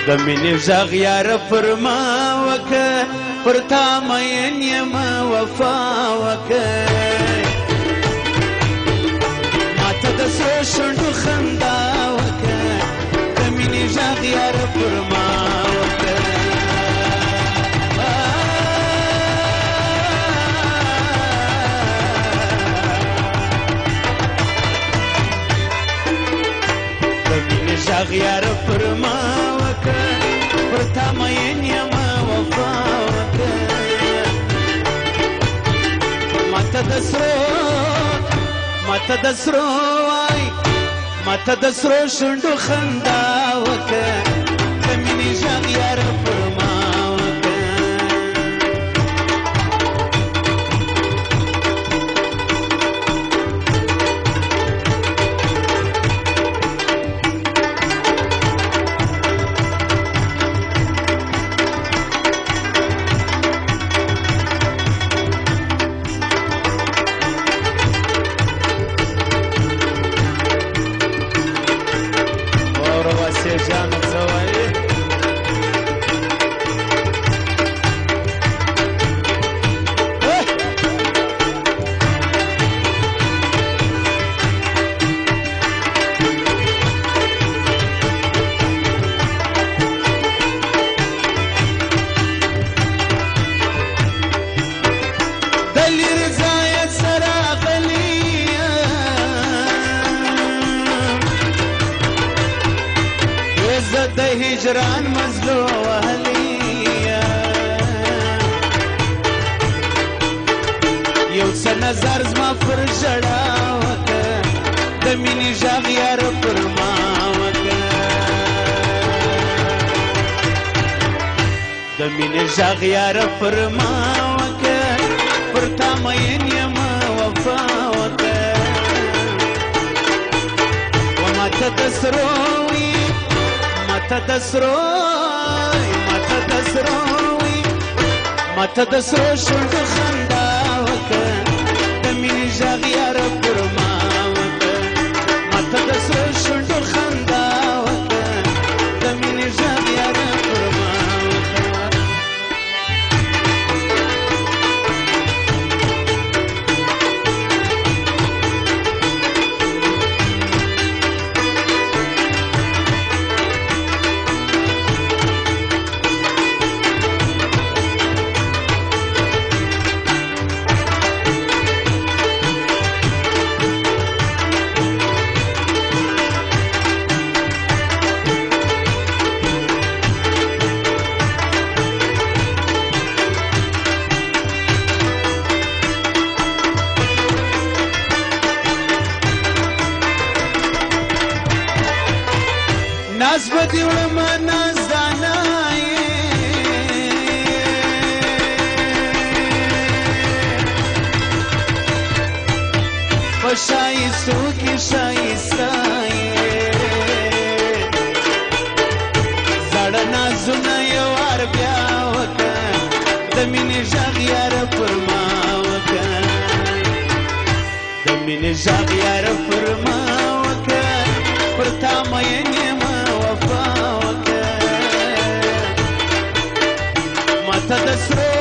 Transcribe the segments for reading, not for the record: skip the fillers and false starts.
د مینې غږ یاره پر ما وکړه پر تا مین یم وفا وکړه ماته د سرو شونډو خندا وکړه د مینې غږ یاره پر ما وکړه د مینې غږ یاره پر ما پر تا مین یم وفا وکړه ماته د سرو وای ماته د سرو شونډو خندا وکړه د مینې غږ یاره پر ما د هجران مزلو وهلیا یو څه نظر زما پر ژړا وکړه د مینې غږ یاره پر ما وکړه د مینې غږ یاره پر ما وکړه پر تا مین یم وفا وکړه و ماته د سرو ماته د سرو شونډو خندا وکړه د مینې غږ یاره پر ما وکړه ماته د سرو شونډو خندا وکړه د مینې غږ یاره پر ما ناز بدی وړم نازدانه په ښایستو کې ښایسته زاړه نازونه یو وار بیا وکړه د مینې غږ یاره پر ما وکړه د مینې غږ یاره پر ما وکړه پر تا مین یم ماته د سرو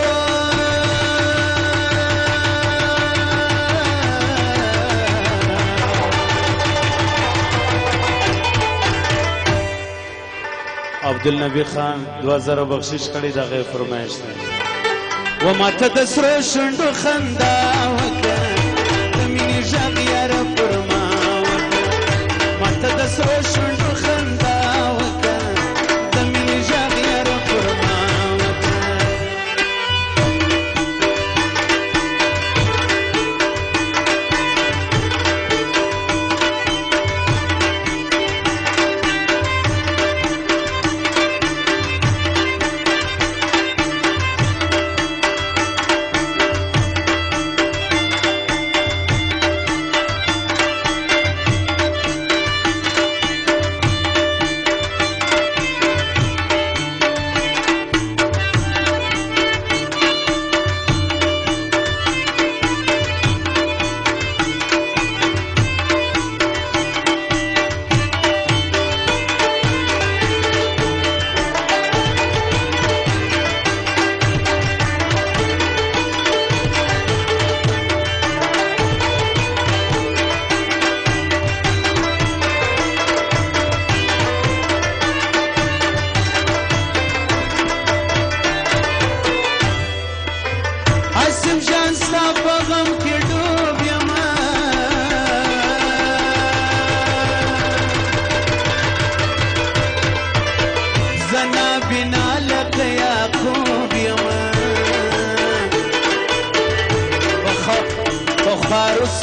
عبدالنبی خان 2000 بخشش کړي د غیر فرمایش دی و ماته د سرو شونډو خندا وکړه د مینې غږ یاره پر ما وکړه ماته د سرو شونډو خندا وکړه د مینې غږ یاره پر ما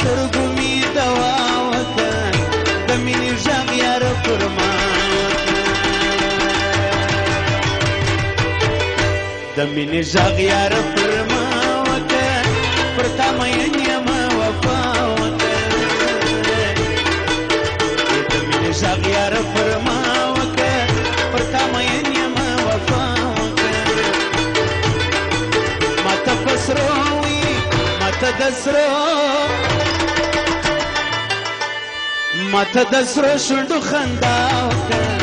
سترګو مې دوا وکړه د مینې غږ یاره پر ما د مینې غږ یاره پر ما وکړه پر تا مین یم وفا وکړه د مینې غږ یاره پر ما وکړه پر تا مین یم وفا وکړه ماته په سرو وي ماته د سرو شونډو خندا وکړه